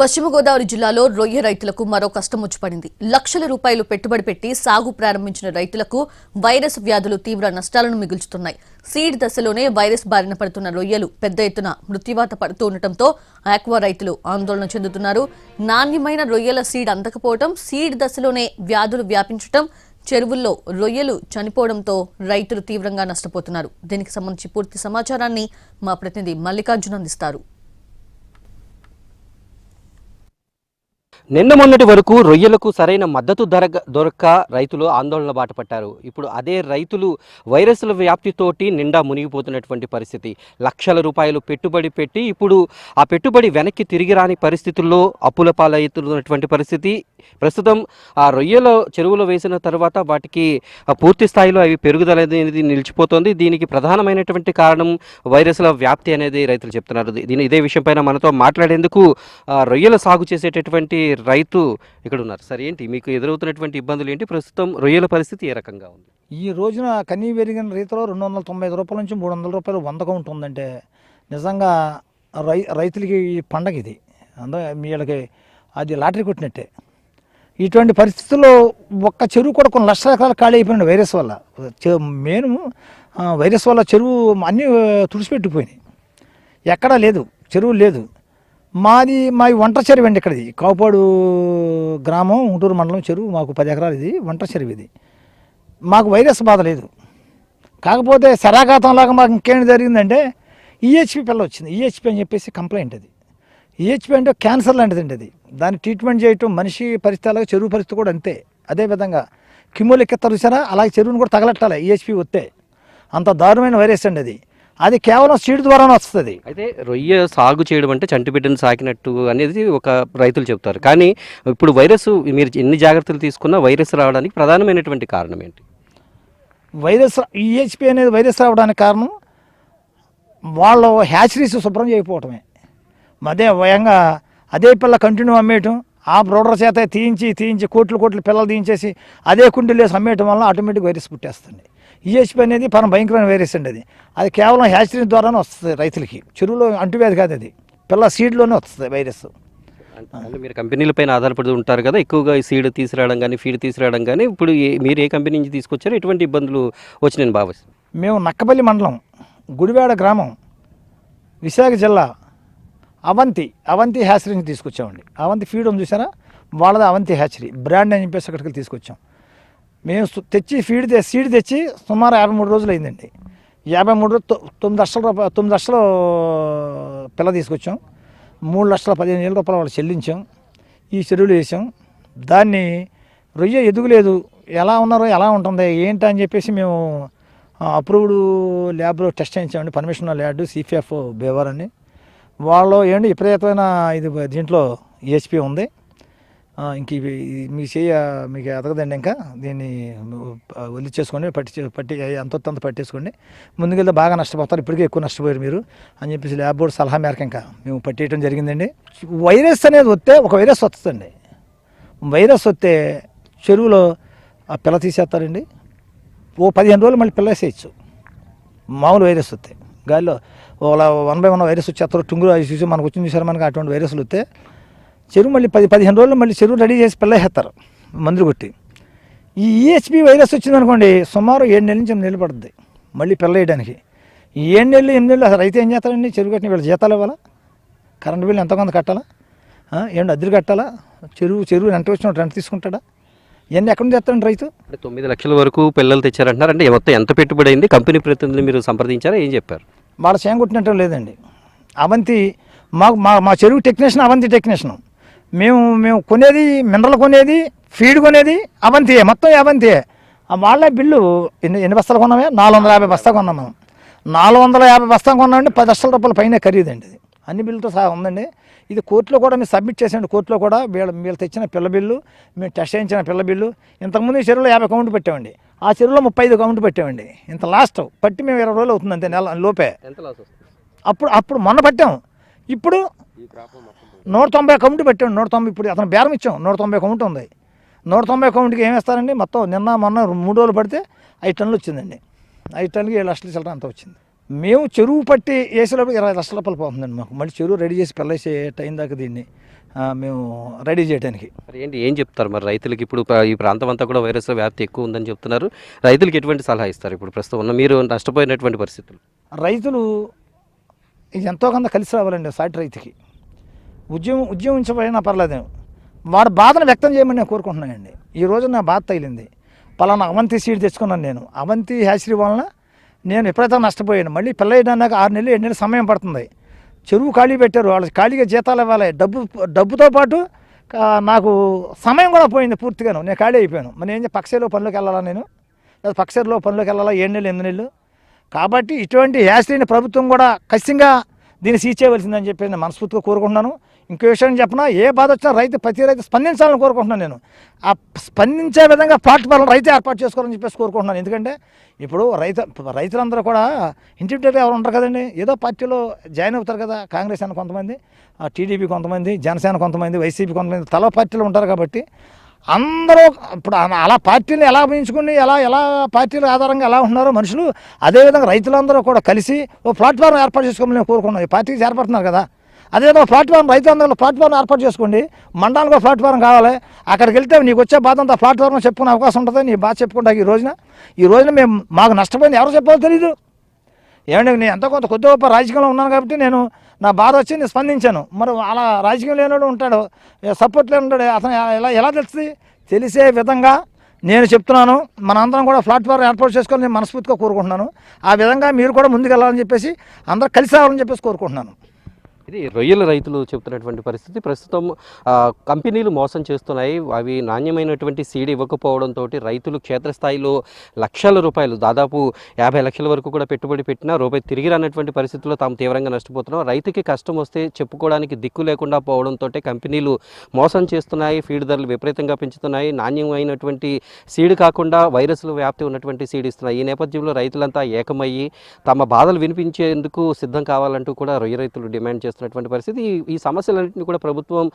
పశ్చిమ గోదావరి జిల్లాలో రొయ్య రైతులకు మరో కష్టం వచ్చి లక్షల రూపాయలు పెట్టుబడి పెట్టి సాగు ప్రారంభించిన రైతులకు వైరస్ వ్యాధులు తీవ్ర నష్టాలను మిగుల్చుతున్నాయి. సీడ్ దశలోనే వైరస్ బారిన పడుతున్న రొయ్యలు పెద్ద ఎత్తున మృత్యువాత పడుతూ ఉండటంతో ఆక్వా రైతులు ఆందోళన చెందుతున్నారు. నాణ్యమైన రొయ్యల సీడ్ అందకపోవడం, సీడ్ దశలోనే వ్యాధులు వ్యాపించడం, చెరువుల్లో రొయ్యలు చనిపోవడంతో రైతులు తీవ్రంగా నష్టపోతున్నారు. దీనికి సంబంధించి పూర్తి సమాచారాన్ని మా ప్రతినిధి మల్లికార్జున్ అందిస్తారు. నిన్న మొన్నటి వరకు రొయ్యలకు సరైన మద్దతు ధర దొరక్క రైతులు ఆందోళన బాట పట్టారు. ఇప్పుడు అదే రైతులు వైరస్ల వ్యాప్తితోటి నిండా మునిగిపోతున్నటువంటి పరిస్థితి. లక్షల రూపాయలు పెట్టుబడి పెట్టి ఇప్పుడు ఆ పెట్టుబడి వెనక్కి తిరిగి రాని పరిస్థితుల్లో అప్పుల పాలవుతున్నటువంటి పరిస్థితి. ప్రస్తుతం ఆ రొయ్యల చెరువులో వేసిన తర్వాత వాటికి పూర్తి స్థాయిలో అవి పెరుగుదల అనేది నిలిచిపోతుంది. దీనికి ప్రధానమైనటువంటి కారణం వైరస్ల వ్యాప్తి అనేది రైతులు చెప్తున్నారు. ఇదే విషయంపైన మనతో మాట్లాడేందుకు రొయ్యల సాగు చేసేటటువంటి రైతు ఇక్కడ ఉన్నారు. సరే, ఏంటి మీకు ఎదురవుతున్నటువంటి ఇబ్బందులు ఏంటి? ప్రస్తుతం రొయ్యల పరిస్థితి ఏ రకంగా ఉంది? ఈ రోజున కనీ పెరిగిన రీతిలో 295 రూపాయల నుంచి 300 రూపాయలు 100 ఉంటుందంటే నిజంగా రైతులకి ఈ పండగ ఇది. వీళ్ళకి అది లాటరీ కొట్టినట్టే. ఇటువంటి పరిస్థితుల్లో ఒక్క చెరువు కూడా కొన్ని లక్షల ఎకరాలు ఖాళీ అయిపోయినాయి వైరస్ వల్ల. మెయిన్ వైరస్ వల్ల చెరువు అన్నీ తుడిచిపెట్టిపోయినాయి. ఎక్కడా లేదు, చెరువు లేదు. మా వంట చెరువు అండి. ఇక్కడది కావుపాడు గ్రామం, ఉంటూరు మండలం చెరువు. మాకు 10 ఎకరాలు ఇది వంట చెరువు. ఇది మాకు వైరస్ బాధ లేదు. కాకపోతే శరాఘాతంలాగా మాకు ఇంకేం జరిగిందంటే ఈహెచ్పి పిల్ల వచ్చింది. ఈహెచ్పి అని చెప్పేసి కంప్లైంట్. అది ఈహెచ్పి అంటే క్యాన్సర్ లాంటిదండి. అది దాన్ని ట్రీట్మెంట్ చేయటం మనిషి పరిస్థితి అలాగే చెరువు పరిస్థితి కూడా అంతే. అదేవిధంగా కిమోలు ఎక్కిస్తారు చూసారా, అలాగే చెరువును కూడా తగలట్టాలి ఈహెచ్పి వస్తే. అంత దారుణమైన వైరస్ అండి అది. అది కేవలం సీడ్ ద్వారానే వస్తుంది. అయితే రొయ్య సాగు చేయడం అంటే చంటి బిడ్డను సాకినట్టు అనేది ఒక రైతులు చెప్తారు. కానీ ఇప్పుడు వైరస్, మీరు ఎన్ని జాగ్రత్తలు తీసుకున్నా వైరస్ రావడానికి ప్రధానమైనటువంటి కారణం ఏంటి? వైరస్ ఈహెచ్పి అనేది వైరస్ రావడానికి కారణం వాళ్ళు హ్యాచరీస్ శుభ్రం చేయకపోవటమే. అదే భయంగా అదే పిల్ల కంటిన్యూ అమ్మేయటం, ఆ బ్రోడర్ చేత తీయించి కోట్లు పిల్లలు తీయించేసి అదే కుండీలేసి అమ్మేయటం వల్ల ఆటోమేటిక్ వైరస్ పుట్టేస్తుంది. ఈహెచ్పి అనేది భయంకరమైన వైరస్ అండి. అది కేవలం హ్యాచరీ ద్వారానే వస్తుంది రైతులకి. చెరువులో అంటువ్యాధి కాదు, అది పిల్ల సీడ్లోనే వస్తుంది వైరస్. అంటే మీరు కంపెనీల పైన ఆధారపడి ఉంటారు కదా, ఎక్కువగా ఈ సీడ్ తీసుకురావడం కానీ ఫీడ్ తీసుకురావడం కానీ. ఇప్పుడు మీరు ఏ కంపెనీ నుంచి తీసుకొచ్చారో ఎటువంటి ఇబ్బందులు వచ్చినాయని భావిస్తాను? మేము నక్కపల్లి మండలం, గుడివాడ గ్రామం, విశాఖ జిల్లా, అవంతి హ్యాచరీ నుంచి తీసుకొచ్చామండి. అవంతి ఫీడ్ ఉంది చూసారా, వాళ్ళది అవంతి హ్యాచరీ బ్రాండ్ అని చెప్పేసి అక్కడికి తీసుకొచ్చాం. మేము తెచ్చి సీడ్ తెచ్చి సుమారు 53 రోజులు అయిందండి. 53 9 లక్షల పిల్ల తీసుకొచ్చాం. 3,15,000 రూపాయలు వాళ్ళు చెల్లించాం. ఈ చెరువులు వేసాం. దాన్ని రొయ్య ఎదుగులేదు, ఎలా ఉన్నారో ఎలా ఉంటుంది ఏంటి అని చెప్పేసి మేము అప్రూవ్డ్ ల్యాబ్లో టెస్ట్ చేయించామండి. పర్మిషన్ ల్యాబ్ సిపిఎఫ్ బేవర్ అని. వాళ్ళు ఏంటి విపరీతమైన ఇది దీంట్లో ఈహెచ్పి ఉంది. ఇంక ఇవి మీకు ఎదగదండి. ఇంకా దీన్ని ఒలి చేసుకోండి, పట్టి అంత పట్టేసుకోండి. ముందుకెళ్తే బాగా నష్టపోతారు, ఇప్పటికే ఎక్కువ నష్టపోయారు మీరు అని చెప్పేసి ల్యాబ్ బోర్డు సలహా మేరకు ఇంకా మేము పట్టేయడం జరిగిందండి. వైరస్ అనేది వస్తే ఒక వైరస్ వస్తుందండి. వైరస్ వస్తే చెరువులో ఆ పిల్ల తీసేస్తారండి. ఓ 15 రోజులు మళ్ళీ పిల్ల వేసేయచ్చు. మామూలు వైరస్ వస్తే గాలిలో 1 by 1 వైరస్ వచ్చేస్తారు. టుంగులు అవి చూసి మనకు వచ్చింది చూసారు. మనకి అటువంటి వైరస్లు వస్తే చెరువు మళ్ళీ 10-15 రోజులు మళ్ళీ చెరువు రెడీ చేసి పిల్ల వేస్తారు మందులు కొట్టి. ఈ ఈహెచ్పి వైరస్ వచ్చిందనుకోండి, సుమారు 7 నెలల నుంచి 8 నెలలు పడుతుంది మళ్ళీ పిల్ల వేయడానికి. ఈ 7 నెలలు 8 నెలలు అసలు రైతు ఏం చేస్తారండి? చెరువు కట్టిన వీళ్ళు జీతాలు ఇవ్వాలా, కరెంటు బిల్లు ఎంతకొంత కట్టాలా, ఏంటి అద్దెలు కట్టాలా, చెరువు ఎంత వచ్చిన రెంట్ తీసుకుంటాడా? ఇవన్నీ ఎక్కడ నుంచి చేస్తారండి రైతు? 9 లక్షల వరకు పిల్లలు తెచ్చారంటున్నారు. అంటే మొత్తం ఎంత పెట్టుబడి అయింది? కంపెనీ ప్రతినిధులు మీరు సంప్రదించారా? ఏం చెప్పారు? వాళ్ళ చేయం కొట్టినట్టు లేదండి. అవంతి మా చెరువు టెక్నీషియన్, అవంతి టెక్నీషియన్. మేము కొనేది, మినరల్ కొనేది, ఫీడ్ కొనేది అవంతియే, మొత్తం అవంతియే. వాళ్ళ బిల్లు ఎన్ని బస్తాలు కొన్నామే? 450 బస్తా కొన్నాం మనం. 450 బస్తా కొన్నామండి. 10 లక్షల రూపాయల పైన ఖరీదండి. అది అన్ని బిల్లుతో సహా ఉందండి. ఇది కోర్టులో కూడా మేము సబ్మిట్ చేసాండి. కోర్టులో కూడా వీళ్ళు తెచ్చిన పిల్ల బిల్లు, మేము టెస్ట్ చేయించిన పిల్ల బిల్లు. ఇంతకుముందు ఈ చెరువులో 50 కౌంట్ పెట్టామండి. ఆ చెరువులో 35 కౌంట్ పెట్టామండి. ఇంత లాస్ట్ పట్టి మేము 20 రోజులు అవుతుంది అంతే, నెల లోపే. అప్పుడు మొన్న పట్టాం. ఇప్పుడు 190 కౌంట్ పెట్టాం. 190 ఇప్పుడు అతను బేరం ఇచ్చాం. 190 కౌంట్ ఉంది. 190 కౌంట్కి ఏం వేస్తారండి? మొత్తం మొన్న 3 రోజులు పడితే 5 టన్నులు వచ్చిందండి. 5 టన్నులకి 7 లక్షల చిల్లర అంత వచ్చింది. మేము చెరువు పట్టి వేసేటప్పుడు 20 లక్షల రూపాయలు పోతుందండి మాకు. మళ్ళీ చెరువు రెడీ చేసి పిల్లేసే టైం దాకా దీన్ని మేము రెడీ చేయడానికి. మరి ఏంటి ఏం చెప్తారు మరి రైతులకి? ఇప్పుడు ఈ ప్రాంతం అంతా కూడా వైరస్ వ్యాప్తి ఎక్కువ ఉందని చెప్తున్నారు. రైతులకి ఎటువంటి సలహా ఇస్తారు ఇప్పుడు ప్రస్తుతం ఉన్న మీరు నష్టపోయినటువంటి పరిస్థితులు? రైతులు ఇది ఎంతో కొంత కలిసి రావాలండి. సాటి రైతుకి ఉద్యమించబోయినా పర్లేదు, వాడి బాధను వ్యక్తం చేయమని నేను కోరుకుంటున్నానండి. ఈ రోజు నా బాధ తగిలింది, పలానా అవంతి సీడ్ తెచ్చుకున్నాను నేను, అవంతి హ్యాచరీ వలన నేను ఎప్పుడైతే నష్టపోయాను. మళ్ళీ పిల్లయ్యడానికి 6 నెలలు 7 నెలలు సమయం పడుతుంది. చెరువు ఖాళీ పెట్టారు, వాళ్ళకి ఖాళీగా జీతాలు ఇవ్వాలి, డబ్బుతో పాటు నాకు సమయం కూడా పోయింది పూర్తిగాను. నేను ఖాళీ అయిపోయాను. మరి ఏం పక్షేలో పనులకు వెళ్ళాలా నేను, లేదా పక్షేరులో పనులకు వెళ్ళాలా 7 నెలలు 8 నెలలు. కాబట్టి ఇటువంటి హ్యాచరీని ప్రభుత్వం కూడా ఖచ్చితంగా దీన్ని సీజ్ చేయవలసిందని చెప్పి నేను మనస్ఫూర్తిగా కోరుకుంటున్నాను. ఇంకో విషయం చెప్పినా, ఏ బాధ వచ్చినా ప్రతి రైతు స్పందించాలని కోరుకుంటున్నాను నేను. ఆ స్పందించే విధంగా ప్లాట్ఫామ్ రైతు ఏర్పాటు చేసుకోవాలని చెప్పేసి కోరుకుంటున్నాను. ఎందుకంటే ఇప్పుడు రైతులందరూ కూడా ఇండివిజువల్గా ఎవరు ఉంటారు కదండి, ఏదో పార్టీలో జాయిన్ అవుతారు కదా. కాంగ్రెస్ అని కొంతమంది, టీడీపీ కొంతమంది, జనసేన కొంతమంది, వైసీపీ కొంతమంది, తల పార్టీలు ఉంటారు. కాబట్టి అందరూ ఇప్పుడు అలా పార్టీలు ఎలా ఊహించుకుని ఎలా పార్టీల ఆధారంగా ఎలా ఉంటున్నారో మనుషులు, అదేవిధంగా రైతులందరూ కూడా కలిసి ఓ ప్లాట్ఫామ్ ఏర్పాటు చేసుకోమని నేను కోరుకున్నాను. ఈ పార్టీకి చేరపడుతున్నారు కదా, అదేదో ప్లాట్ఫామ్ రైతులందరూ ప్లాట్ఫామ్ ఏర్పాటు చేసుకోండి. మండలానికి ఒక ప్లాట్ఫామ్ కావాలి. అక్కడికి వెళ్తే నీకు వచ్చే బాధ అంతా ప్లాట్ఫామ్ చెప్పుకునే అవకాశం ఉంటుంది. నీ బాధ చెప్పుకుంటా. ఈ రోజున మేము మాకు నష్టపోయింది ఎవరు చెప్పాలో తెలీదు. ఏమంటే నేను ఎంతో కొద్ది గొప్ప రాజకీయంలో ఉన్నాను కాబట్టి నేను నా బాధ వచ్చి నేను స్పందించాను. మరి అలా రాజకీయం లేనివాడు ఉంటాడు, సపోర్ట్ లేని ఉంటాడు, అతను ఎలా తెలుస్తుంది? తెలిసే విధంగా నేను చెప్తున్నాను. మనందరం కూడా ప్లాట్ఫామ్ ఏర్పాటు చేసుకొని నేను మనస్ఫూర్తిగా కోరుకుంటున్నాను. ఆ విధంగా మీరు కూడా ముందుకు వెళ్ళాలని చెప్పేసి, అందరూ కలిసి రావాలని చెప్పేసి కోరుకుంటున్నాను. ఇది రొయ్యల రైతులు చెప్తున్నటువంటి పరిస్థితి. ప్రస్తుతం కంపెనీలు మోసం చేస్తున్నాయి, అవి నాణ్యమైనటువంటి సీడ్ ఇవ్వకపోవడంతో రైతులు క్షేత్రస్థాయిలో లక్షల రూపాయలు, దాదాపు 50 లక్షల వరకు కూడా పెట్టుబడి పెట్టినా రూపాయి తిరిగి రానటువంటి పరిస్థితుల్లో తాము తీవ్రంగా నష్టపోతున్నాం. రైతుకి కష్టం వస్తే చెప్పుకోవడానికి దిక్కు లేకుండా పోవడంతో కంపెనీలు మోసం చేస్తున్నాయి, ఫీడ్ ధరలు విపరీతంగా పెంచుతున్నాయి, నాణ్యమైనటువంటి సీడ్ కాకుండా వైరస్లు వ్యాప్తి ఉన్నటువంటి సీడ్ ఇస్తున్నాయి. ఈ నేపథ్యంలో రైతులంతా ఏకమయ్యి తమ బాధలు వినిపించేందుకు సిద్ధం కావాలంటూ కూడా రొయ్య రైతులు డిమాండ్ చేస్తున్నారు. పరిస్థితి. ఈ సమస్యలన్నింటినీ కూడా ప్రభుత్వం